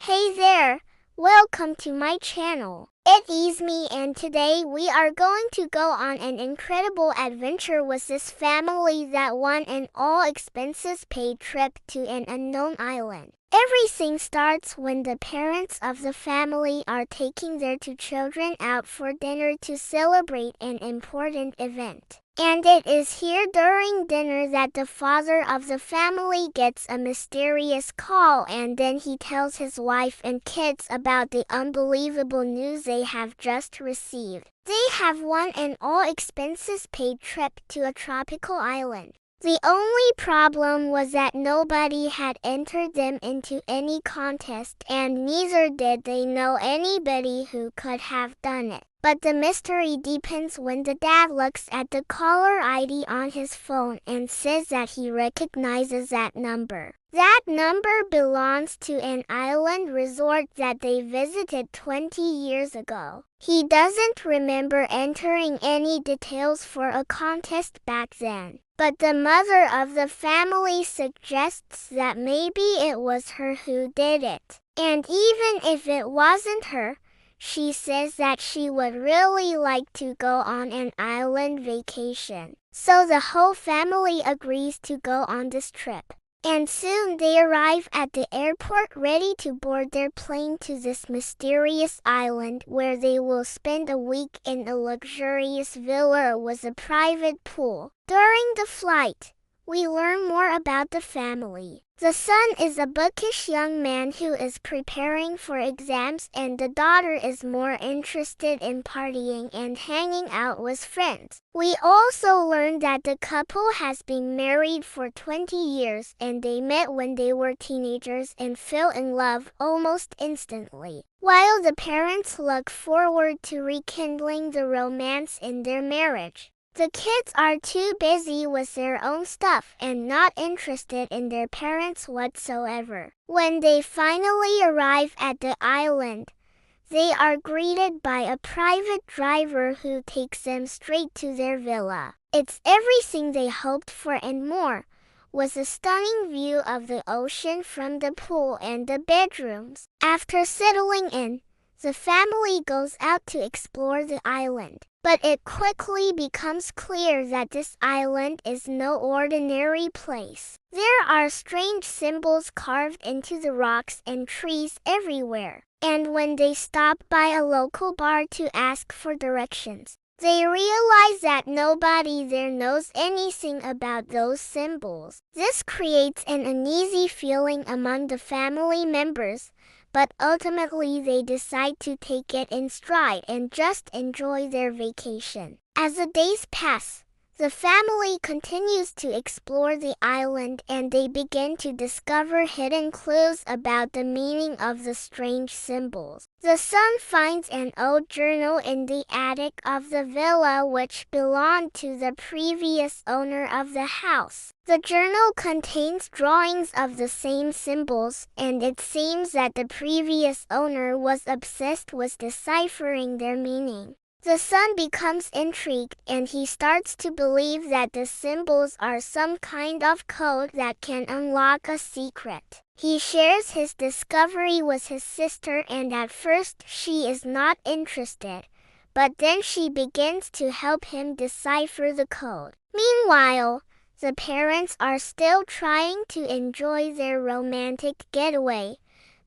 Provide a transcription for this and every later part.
Hey there! Welcome to my channel. It is me, and today we are going to go on an incredible adventure with this family that won an all-expenses paid trip to an unknown island. Everything starts when the parents of the family are taking their two children out for dinner to celebrate an important event. And it is here during dinner that the father of the family gets a mysterious call, and then he tells his wife and kids about the unbelievable news they have just received. They have won an all-expenses paid trip to a tropical island. The only problem was that nobody had entered them into any contest, and neither did they know anybody who could have done it. But the mystery deepens when the dad looks at the caller ID on his phone and says that he recognizes that number. That number belongs to an island resort that they visited 20 years ago. He doesn't remember entering any details for a contest back then. But the mother of the family suggests that maybe it was her who did it. And even if it wasn't her, she says that she would really like to go on an island vacation. So the whole family agrees to go on this trip. And soon they arrive at the airport ready to board their plane to this mysterious island where they will spend a week in a luxurious villa with a private pool. During the flight, we learn more about the family. The son is a bookish young man who is preparing for exams, and the daughter is more interested in partying and hanging out with friends. We also learn that the couple has been married for 20 years, and they met when they were teenagers and fell in love almost instantly. While the parents look forward to rekindling the romance in their marriage, the kids are too busy with their own stuff and not interested in their parents whatsoever. When they finally arrive at the island, they are greeted by a private driver who takes them straight to their villa. It's everything they hoped for and more, with a stunning view of the ocean from the pool and the bedrooms. After settling in, the family goes out to explore the island. But it quickly becomes clear that this island is no ordinary place. There are strange symbols carved into the rocks and trees everywhere. And when they stop by a local bar to ask for directions, they realize that nobody there knows anything about those symbols. This creates an uneasy feeling among the family members, but ultimately they decide to take it in stride and just enjoy their vacation. As the days pass, the family continues to explore the island, and they begin to discover hidden clues about the meaning of the strange symbols. The son finds an old journal in the attic of the villa which belonged to the previous owner of the house. The journal contains drawings of the same symbols, and it seems that the previous owner was obsessed with deciphering their meaning. The son becomes intrigued, and he starts to believe that the symbols are some kind of code that can unlock a secret. He shares his discovery with his sister, and at first she is not interested, but then she begins to help him decipher the code. Meanwhile, the parents are still trying to enjoy their romantic getaway,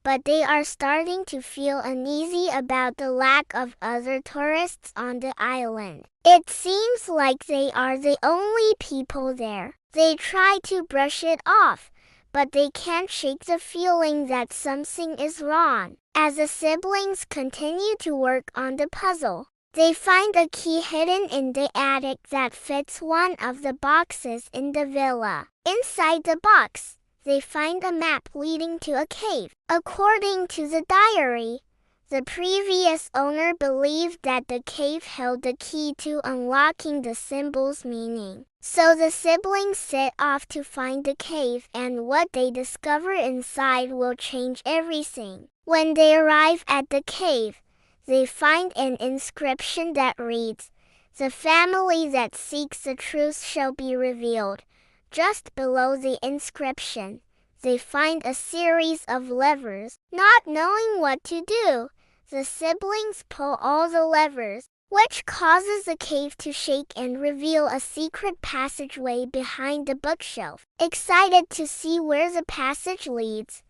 but they are starting to feel uneasy about the lack of other tourists on the island. It seems like they are the only people there. They try to brush it off, but they can't shake the feeling that something is wrong. As the siblings continue to work on the puzzle, they find a key hidden in the attic that fits one of the boxes in the villa. Inside the box, they find a map leading to a cave. According to the diary, the previous owner believed that the cave held the key to unlocking the symbol's meaning. So the siblings set off to find the cave, and what they discover inside will change everything. When they arrive at the cave, they find an inscription that reads, "The family that seeks the truth shall be revealed." Just below the inscription, they find a series of levers. Not knowing what to do, the siblings pull all the levers, which causes the cave to shake and reveal a secret passageway behind the bookshelf. Excited to see where the passage leads,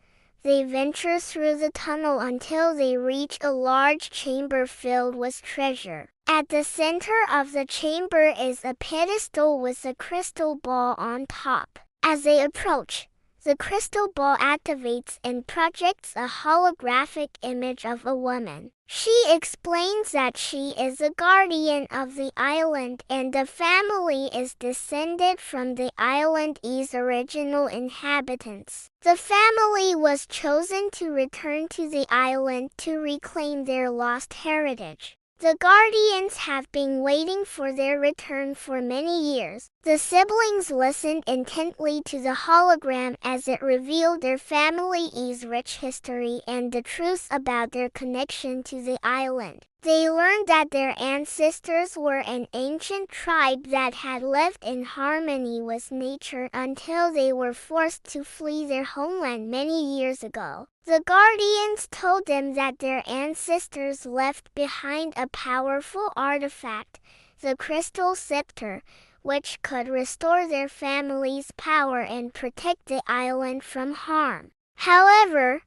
they venture through the tunnel until they reach a large chamber filled with treasure. At the center of the chamber is a pedestal with a crystal ball on top. As they approach, the crystal ball activates and projects a holographic image of a woman. She explains that she is the guardian of the island and the family is descended from the island's original inhabitants. The family was chosen to return to the island to reclaim their lost heritage. The guardians have been waiting for their return for many years. The siblings listened intently to the hologram as it revealed their family's rich history and the truth about their connection to the island. They learned that their ancestors were an ancient tribe that had lived in harmony with nature until they were forced to flee their homeland many years ago. The guardians told them that their ancestors left behind a powerful artifact, the crystal scepter, which could restore their family's power and protect the island from harm. However,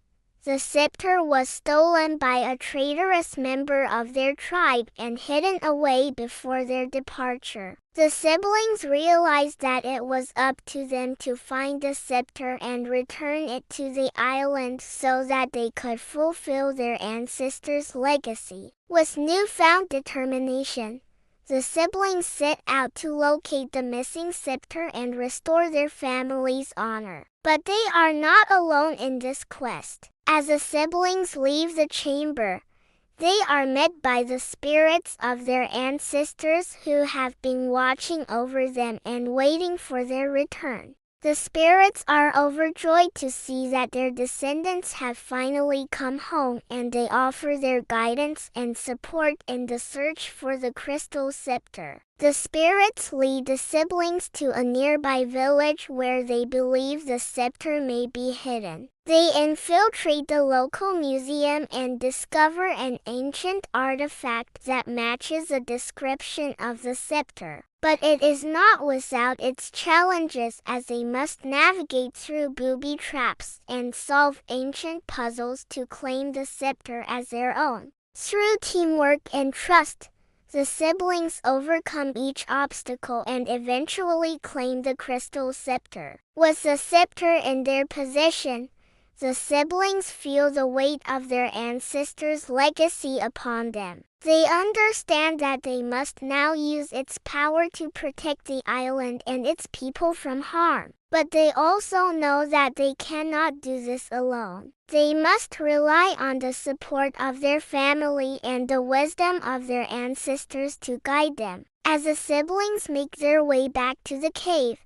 the scepter was stolen by a traitorous member of their tribe and hidden away before their departure. The siblings realized that it was up to them to find the scepter and return it to the island so that they could fulfill their ancestors' legacy. With newfound determination, the siblings set out to locate the missing scepter and restore their family's honor. But they are not alone in this quest. As the siblings leave the chamber, they are met by the spirits of their ancestors who have been watching over them and waiting for their return. The spirits are overjoyed to see that their descendants have finally come home, and they offer their guidance and support in the search for the crystal scepter. The spirits lead the siblings to a nearby village where they believe the scepter may be hidden. They infiltrate the local museum and discover an ancient artifact that matches the description of the scepter. But it is not without its challenges, as they must navigate through booby traps and solve ancient puzzles to claim the scepter as their own. Through teamwork and trust, the siblings overcome each obstacle and eventually claim the crystal scepter. With the scepter in their possession, the siblings feel the weight of their ancestors' legacy upon them. They understand that they must now use its power to protect the island and its people from harm. But they also know that they cannot do this alone. They must rely on the support of their family and the wisdom of their ancestors to guide them. As the siblings make their way back to the cave,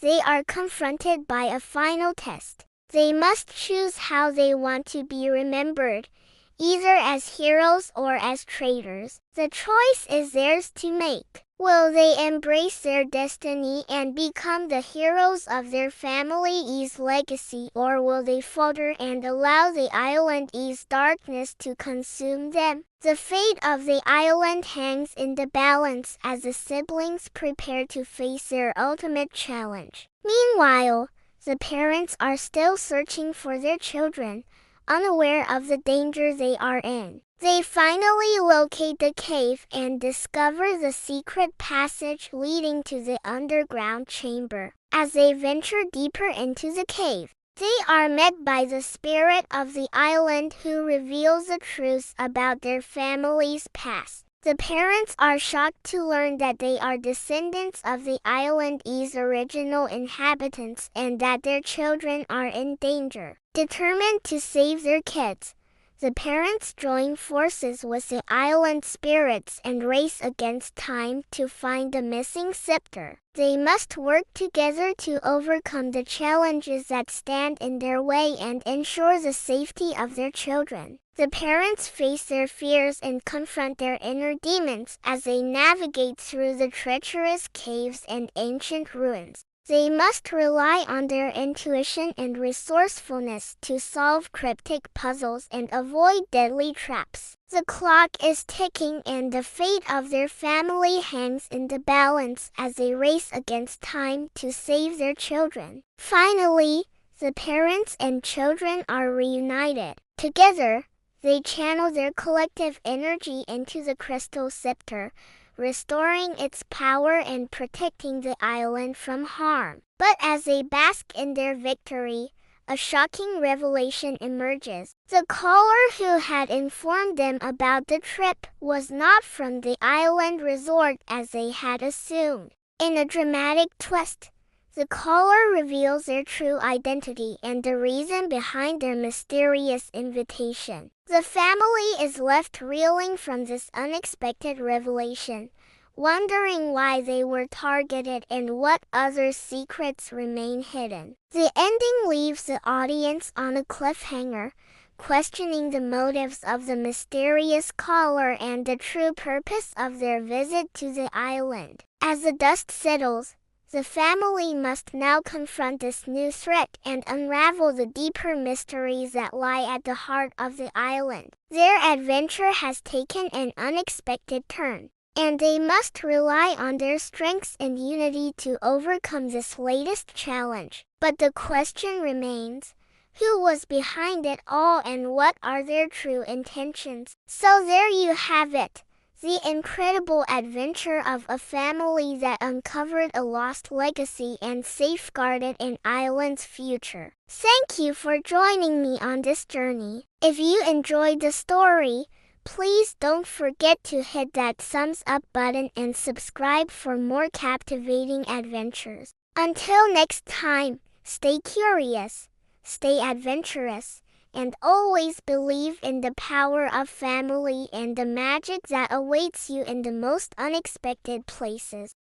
they are confronted by a final test. They must choose how they want to be remembered, either as heroes or as traitors. The choice is theirs to make. Will they embrace their destiny and become the heroes of their family's legacy, or will they falter and allow the island's darkness to consume them? The fate of the island hangs in the balance as the siblings prepare to face their ultimate challenge. Meanwhile, the parents are still searching for their children, unaware of the danger they are in. They finally locate the cave and discover the secret passage leading to the underground chamber. As they venture deeper into the cave, they are met by the spirit of the island who reveals the truth about their family's past. The parents are shocked to learn that they are descendants of the island's original inhabitants and that their children are in danger. Determined to save their kids, the parents join forces with the island spirits and race against time to find the missing scepter. They must work together to overcome the challenges that stand in their way and ensure the safety of their children. The parents face their fears and confront their inner demons as they navigate through the treacherous caves and ancient ruins. They must rely on their intuition and resourcefulness to solve cryptic puzzles and avoid deadly traps. The clock is ticking and the fate of their family hangs in the balance as they race against time to save their children. Finally, the parents and children are reunited. Together, they channel their collective energy into the crystal scepter, restoring its power and protecting the island from harm. But as they bask in their victory, a shocking revelation emerges. The caller who had informed them about the trip was not from the island resort as they had assumed. In a dramatic twist, the caller reveals their true identity and the reason behind their mysterious invitation. The family is left reeling from this unexpected revelation, wondering why they were targeted and what other secrets remain hidden. The ending leaves the audience on a cliffhanger, questioning the motives of the mysterious caller and the true purpose of their visit to the island. As the dust settles, the family must now confront this new threat and unravel the deeper mysteries that lie at the heart of the island. Their adventure has taken an unexpected turn, and they must rely on their strengths and unity to overcome this latest challenge. But the question remains, who was behind it all and what are their true intentions? So there you have it. The incredible adventure of a family that uncovered a lost legacy and safeguarded an island's future. Thank you for joining me on this journey. If you enjoyed the story, please don't forget to hit that thumbs up button and subscribe for more captivating adventures. Until next time, stay curious, stay adventurous, and always believe in the power of family and the magic that awaits you in the most unexpected places.